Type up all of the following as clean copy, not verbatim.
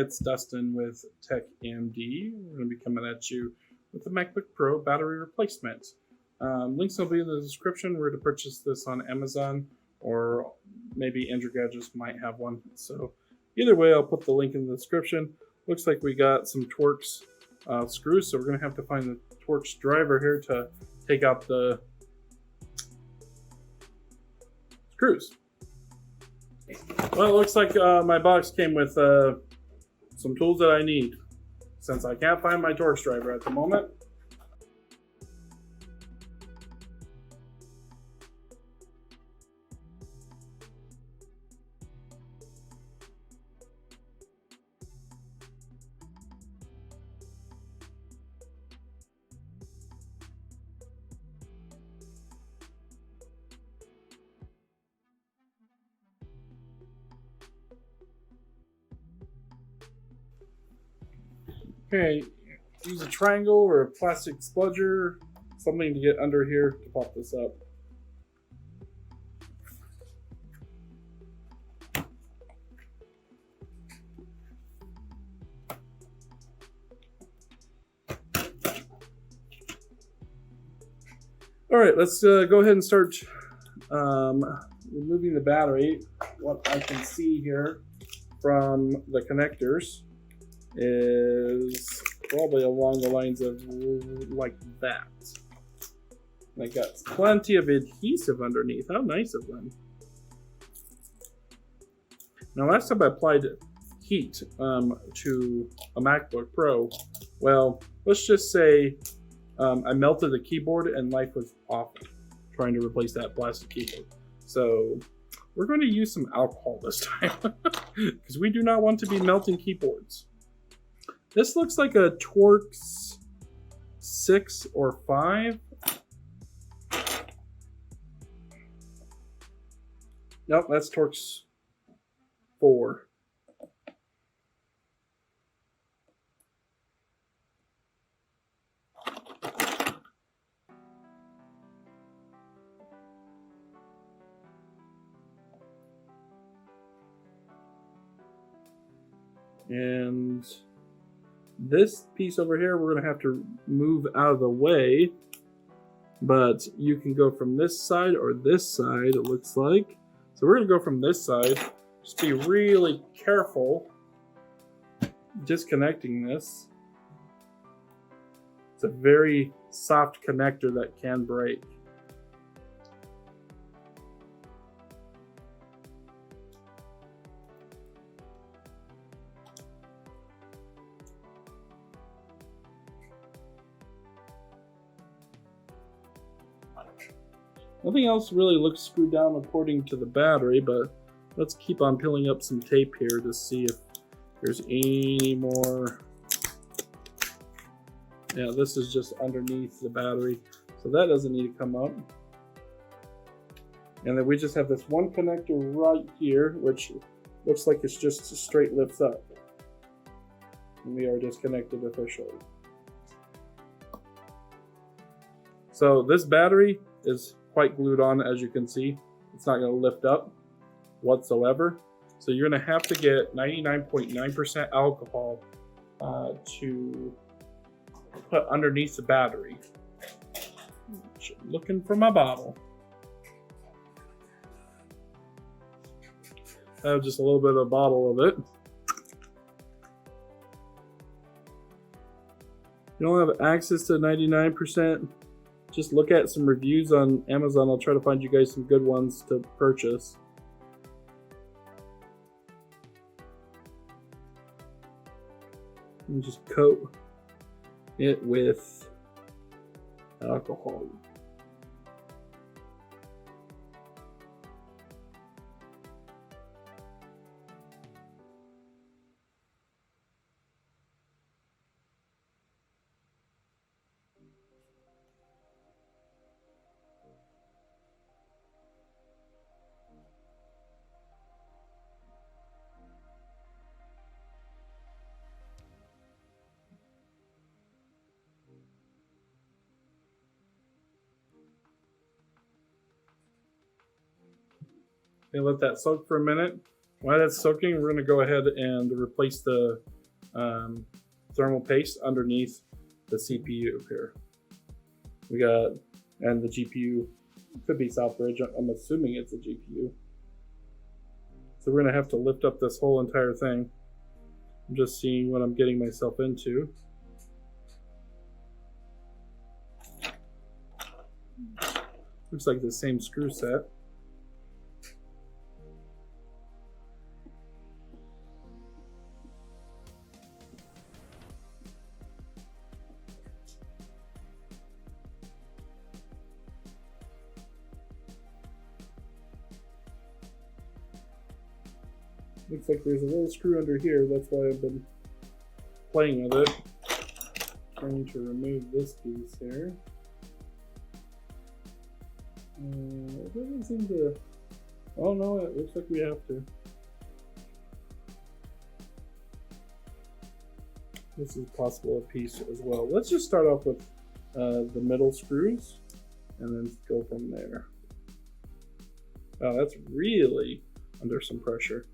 it's Dustin with Tech AMD. We're going to be coming at you with the MacBook Pro battery replacement. Links will be in the description where to purchase this on Amazon, or maybe Andrew Gadgets might have one. So either way, I'll put the link in the description. Looks like we got some Torx screws, so we're going to have to find the Torx driver here to take out the screws. Well, it looks like my box came with some tools that I need, since I can't find my Torx driver at the moment. Okay, use a triangle or a plastic spludger, something to get under here to pop this up. All right, let's go ahead and start removing the battery. What I can see here from the connectors is probably along the lines of like that. And I got plenty of adhesive underneath. How nice of them. Now, last time I applied heat to a MacBook Pro, well, let's just say I melted the keyboard and life was off trying to replace that plastic keyboard. So we're going to use some alcohol this time because we do not want to be melting keyboards. This looks like a Torx 6 or 5. Nope, that's Torx 4. And this piece over here, we're going to have to move out of the way, but you can go from this side or this side, it looks like. So we're going to go from this side. Just be really careful disconnecting this. It's a very soft connector that can break. Nothing else really looks screwed down according to the battery, but let's keep on peeling up some tape here to see if there's any more. Yeah, this is just underneath the battery, so that doesn't need to come up. And then we just have this one connector right here, which looks like it's just straight lifts up. And we are disconnected officially. So this battery is quite glued on, as you can see. It's not going to lift up whatsoever. So you're going to have to get 99.9% alcohol to put underneath the battery. Looking for my bottle. I have just a little bit of a bottle of it. You don't have access to 99%. Just look at some reviews on Amazon. I'll try to find you guys some good ones to purchase. And just coat it with alcohol. Okay, let that soak for a minute. While that's soaking, we're going to go ahead and replace the thermal paste underneath the CPU here. We got, and the GPU could be Southbridge. I'm assuming it's a GPU. So we're gonna have to lift up this whole entire thing. I'm just seeing what I'm getting myself into. Looks like the same screw set. Looks like there's a little screw under here. That's why I've been playing with it. Trying to remove this piece here. It doesn't seem to. Oh no, it looks like we have to. This is possible a piece as well. Let's just start off with the middle screws and then go from there. Oh, that's really under some pressure.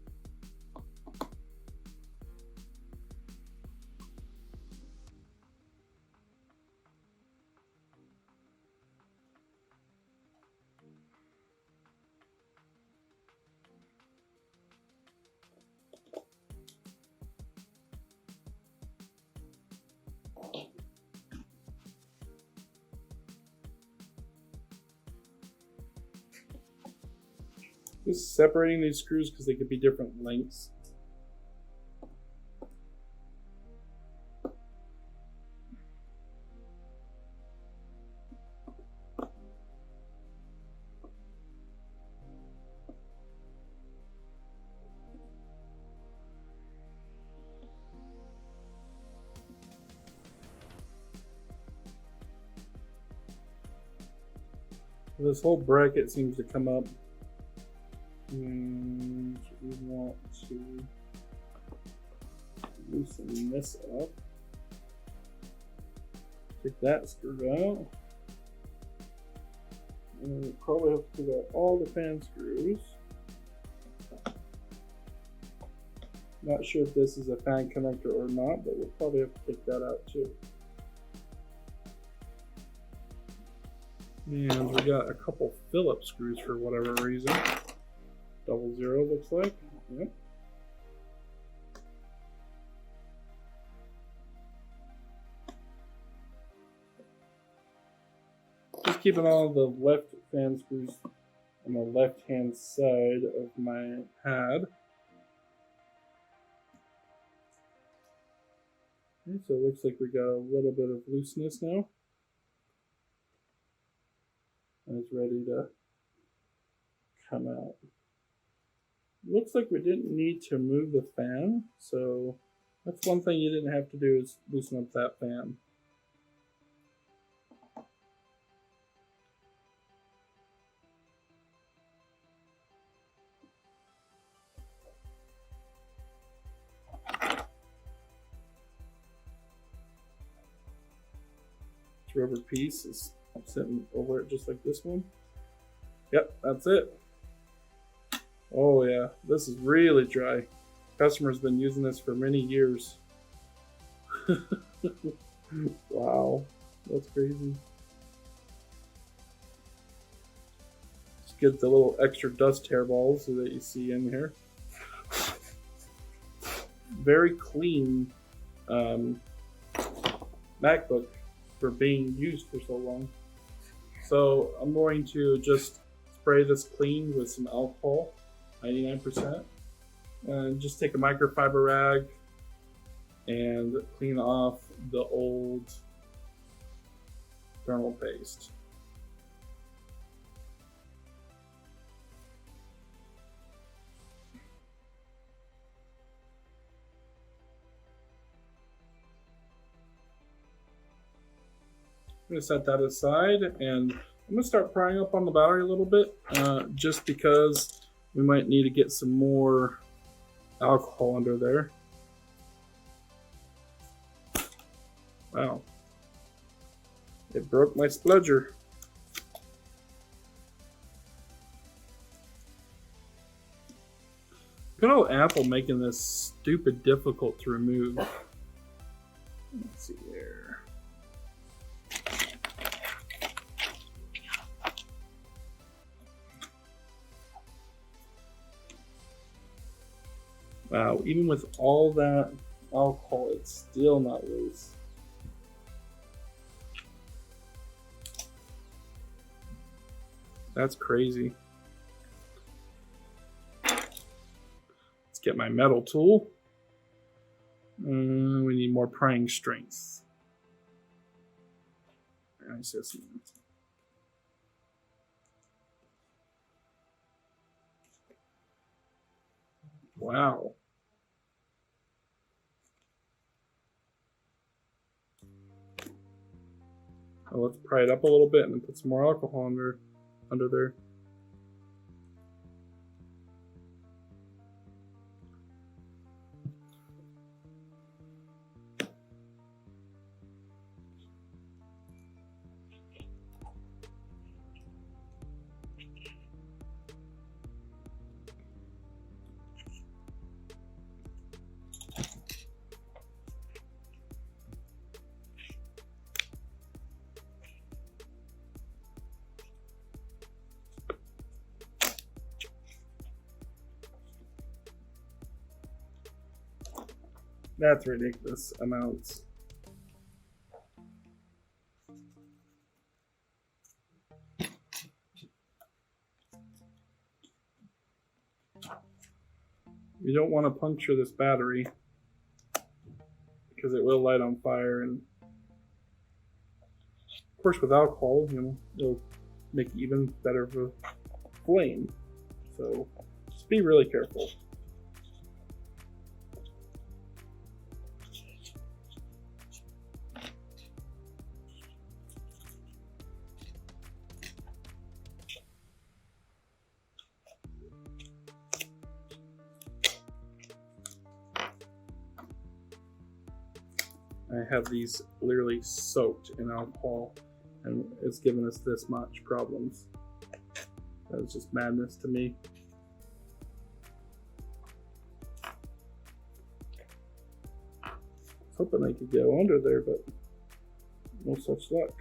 Just separating these screws because they could be different lengths. This whole bracket seems to come up. And we want to loosen this up. Take that screw out. And we'll probably have to take out all the fan screws. Not sure if this is a fan connector or not, but we'll probably have to take that out too. And we got a couple Phillips screws for whatever reason. 00 looks like. Yep. Just keeping all the left fan screws on the left hand side of my pad. Okay, so it looks like we got a little bit of looseness now. And it's ready to come out. Looks like we didn't need to move the fan, so that's one thing you didn't have to do is loosen up that fan. This rubber piece is sitting over it just like this one. Yep, that's it. Oh yeah, this is really dry. Customer's been using this for many years. Wow, that's crazy. Just get the little extra dust hairballs that you see in here. Very clean MacBook for being used for so long. So I'm going to just spray this clean with some alcohol. 99%, and just take a microfiber rag and clean off the old thermal paste. I'm going to set that aside, and I'm going to start prying up on the battery a little bit, just because we might need to get some more alcohol under there. Wow. It broke my spludger. Good old Apple making this stupid difficult to remove. Let's see there. Wow, even with all that alcohol, it's still not loose. That's crazy. Let's get my metal tool. We need more prying strength. Iseasmo. Wow. Well, let's pry it up a little bit and then put some more alcohol under there. That's ridiculous amounts. You don't want to puncture this battery because it will light on fire, and of course with alcohol, it'll make it even better of a flame. So just be really careful. I have these literally soaked in alcohol, and it's given us this much problems. That was just madness to me. I was hoping I could go under there, but no such luck.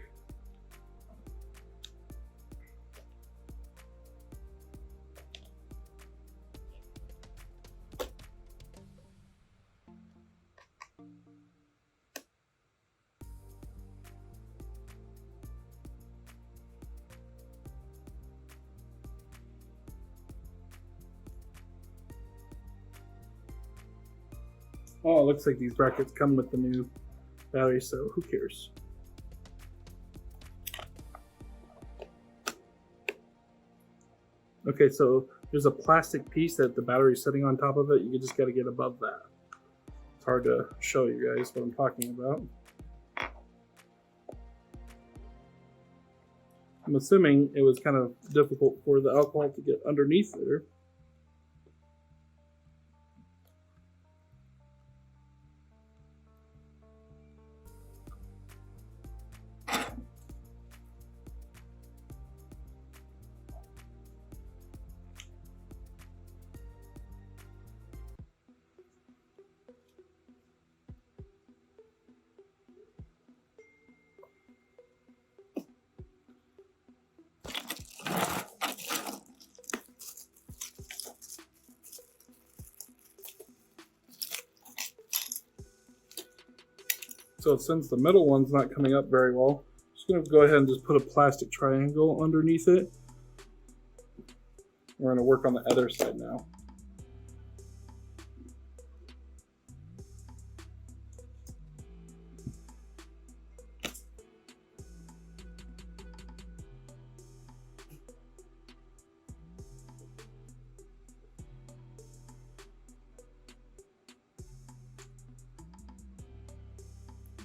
Oh, it looks like these brackets come with the new battery, so who cares? Okay, so there's a plastic piece that the battery is sitting on top of it. You just got to get above that. It's hard to show you guys what I'm talking about. I'm assuming it was kind of difficult for the alcohol to get underneath there. So since the middle one's not coming up very well, I'm just going to go ahead and just put a plastic triangle underneath it. We're going to work on the other side now.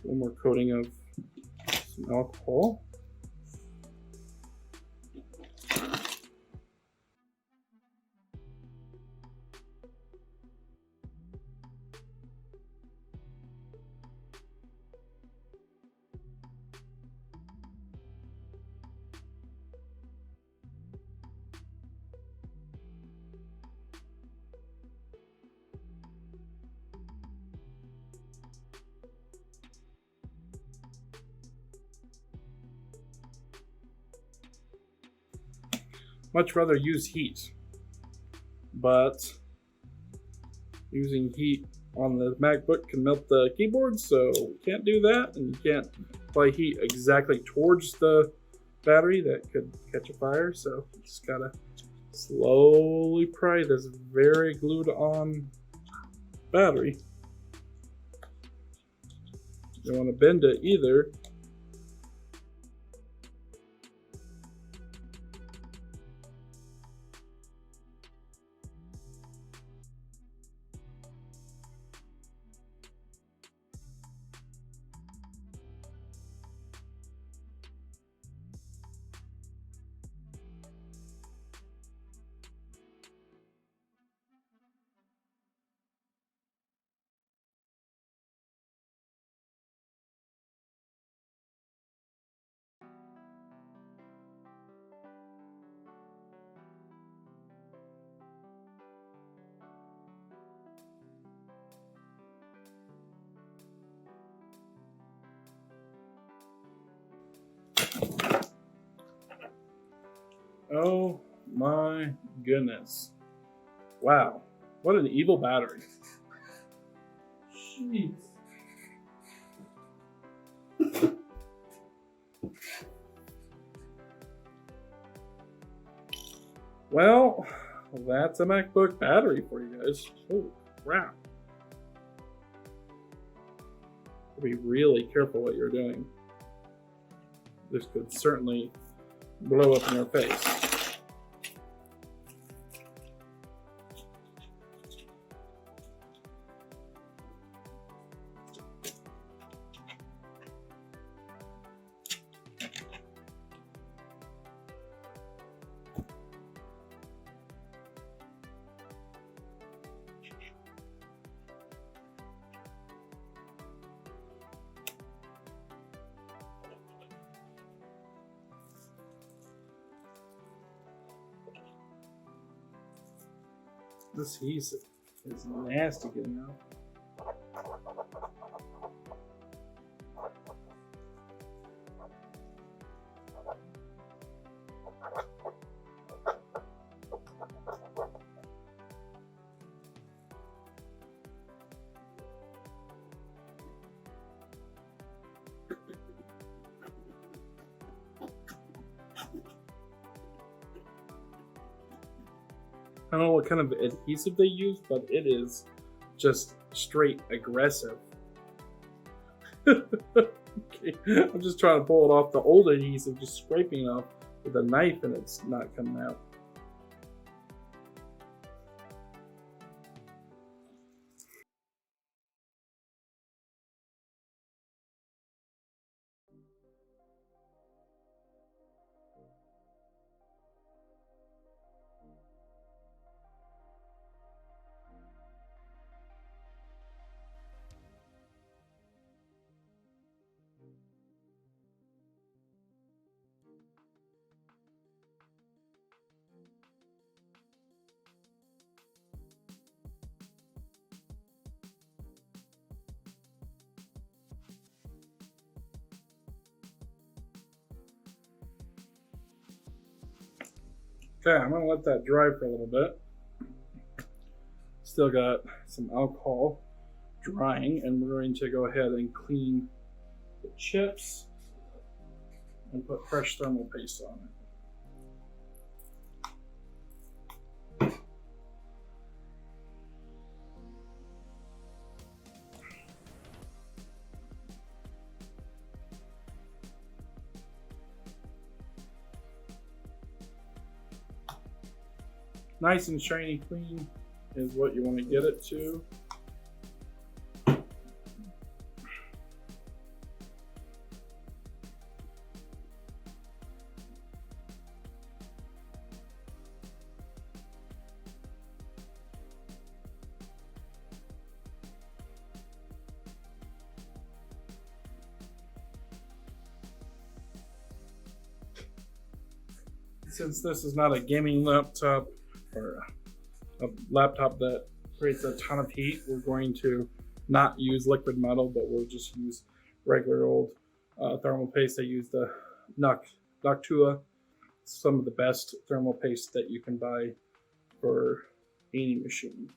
One more coating of some alcohol. much rather use heat. But using heat on the MacBook can melt the keyboard, so we can't do that, and you can't apply heat exactly towards the battery. That could catch a fire, so you just gotta slowly pry this very glued on battery. You don't want to bend it either. Oh my goodness. Wow. What an evil battery. Jeez. Well, that's a MacBook battery for you guys. Holy crap. Be really careful what you're doing. This could certainly blow up in your face. This heat is nasty getting out. I don't know what kind of adhesive they use, but it is just straight aggressive. Okay. I'm just trying to pull it off the old adhesive, just scraping it off with a knife, and it's not coming out. Okay, I'm gonna let that dry for a little bit. Still got some alcohol drying, and we're going to go ahead and clean the chips and put fresh thermal paste on it. Nice and shiny clean is what you want to get it to. Since this is not a gaming laptop or a laptop that creates a ton of heat, we're going to not use liquid metal, but we'll just use regular old thermal paste. I use the Noctua some of the best thermal paste that you can buy for any machine.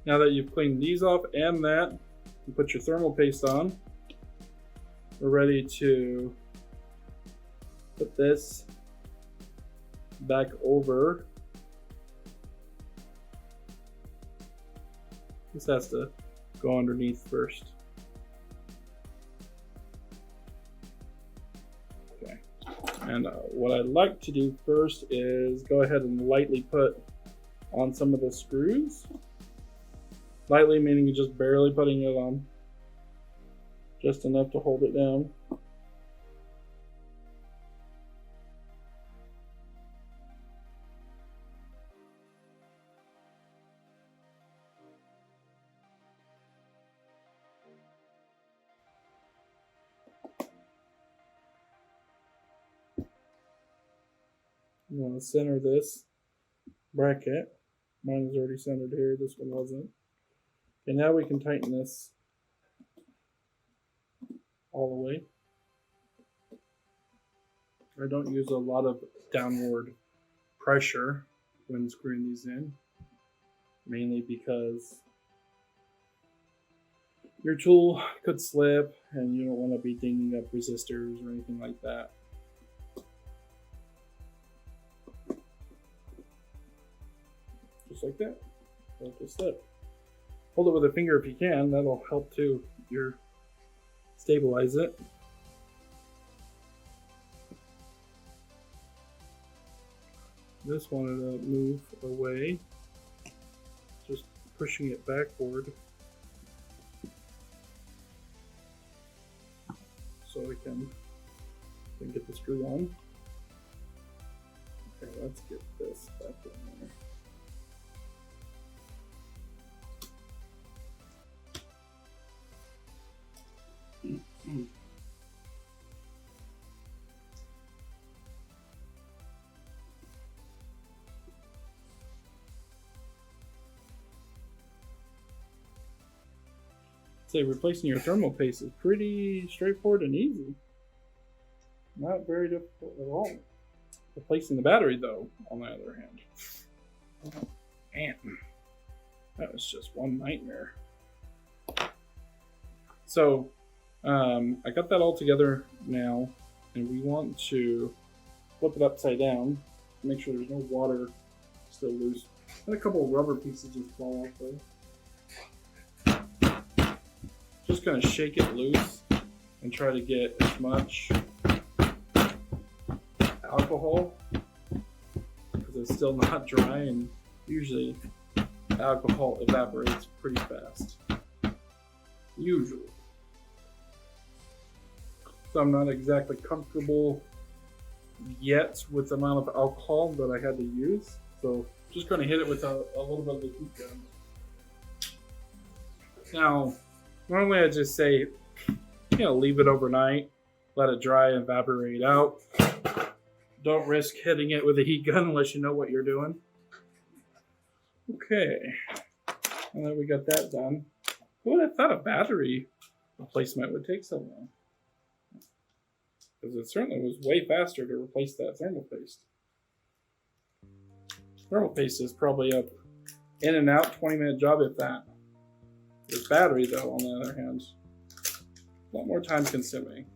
Now that you've cleaned these off and that, you put your thermal paste on, we're ready to put this back over. This has to go underneath first. Okay, and what I'd like to do first is go ahead and lightly put on some of the screws. Lightly meaning you're just barely putting it on. Just enough to hold it down. You want to center this bracket. Mine is already centered here, this one wasn't. Okay, now we can tighten this all the way. I don't use a lot of downward pressure when screwing these in, mainly because your tool could slip and you don't want to be dinging up resistors or anything like that. Just like that. Don't just slip. Hold it with a finger if you can, that'll help too. Stabilize it. This wanted to move away, just pushing it backward so I can get the screw on. Okay, let's get this back in there. Say replacing your thermal paste is pretty straightforward and easy. Not very difficult at all. Replacing the battery though, on the other hand. Oh, man, that was just one nightmare. So I got that all together now, and we want to flip it upside down, make sure there's no water still loose. And a couple of rubber pieces just fall off though. Just gonna shake it loose and try to get as much alcohol, because it's still not dry, and usually alcohol evaporates pretty fast. Usually. So I'm not exactly comfortable yet with the amount of alcohol that I had to use. So just going to hit it with a little bit of the heat gun. Now, normally I just say, leave it overnight, let it dry and evaporate out. Don't risk hitting it with a heat gun unless you know what you're doing. Okay, and then we got that done. Who would have thought a battery replacement would take so long? Because it certainly was way faster to replace that thermal paste. Thermal paste is probably up in and out, 20-minute job if that. This battery though, on the other hand, a lot more time consuming.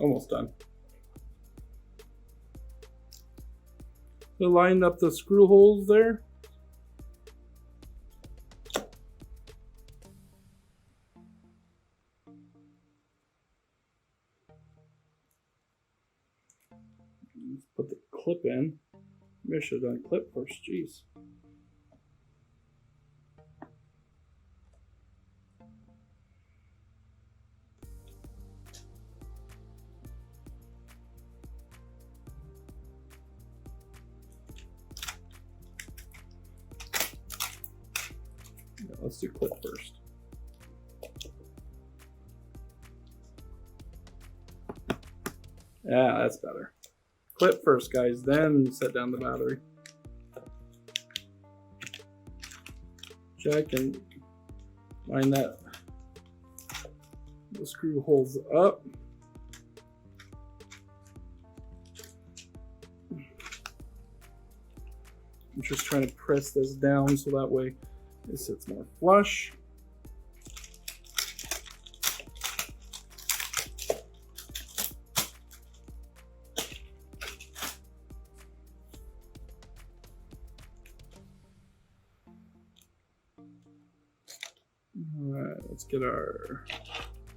Almost done. to line up the screw holes there. Let's put the clip in. Maybe I should have done a clip first, jeez. Yeah, let's do clip first. Yeah, that's better. Clip first, guys, then set down the battery. Check and line the screw holes up. I'm just trying to press this down so that way it sits more flush. Alright, let's get our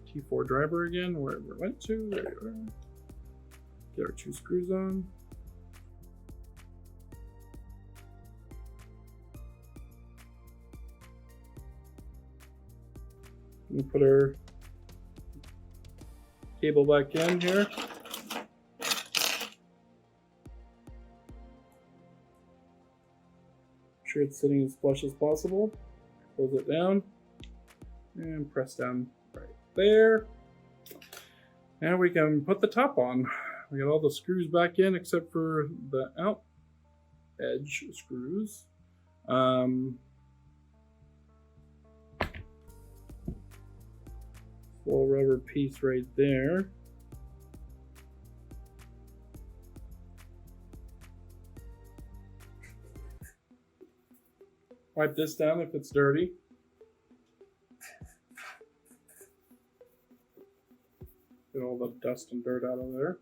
T4 driver again, wherever it went to. There we are. Get our 2 screws on. We put our cable back in here. Make sure it's sitting as flush as possible. Close it down and press down right there. Now we can put the top on. We got all the screws back in except for the out edge screws. Full rubber piece right there. Wipe this down if it's dirty. Get all the dust and dirt out of there.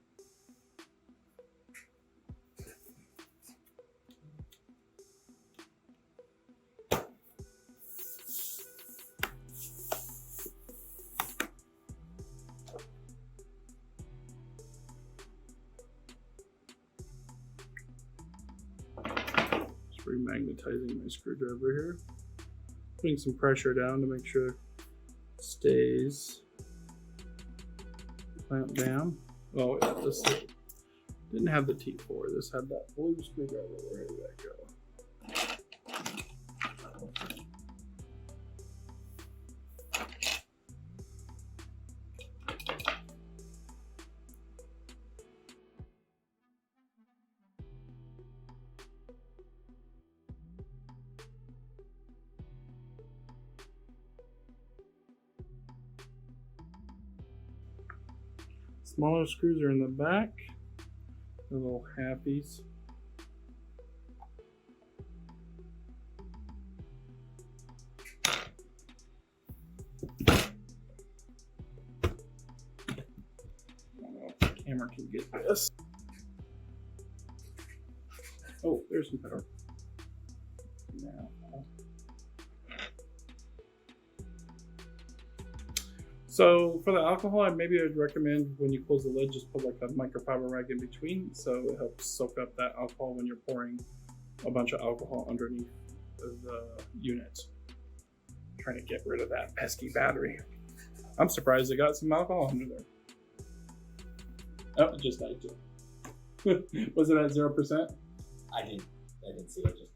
Just remagnetizing my screwdriver here. Putting some pressure down to make sure it stays clamped down. Oh yeah, this didn't have the T4. This had that blue screwdriver. Where did that go? Smaller screws are in the back, the little halfies. I don't know if the camera can get this. Oh, there's some power. Now. So for the alcohol, maybe I'd recommend when you close the lid, just put like a microfiber rag in between, so it helps soak up that alcohol when you're pouring a bunch of alcohol underneath the unit. Trying to get rid of that pesky battery. I'm surprised it got some alcohol under there. Oh, it just died too. Was it at 0%? I didn't see it. Just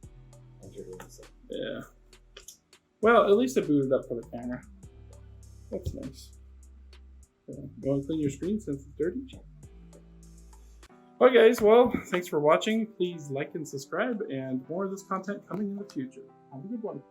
entered it. So. Yeah. Well, at least it booted up for the camera. That's nice. You want to clean your screen since it's dirty? Alright guys, well, thanks for watching. Please like and subscribe, and more of this content coming in the future. Have a good one.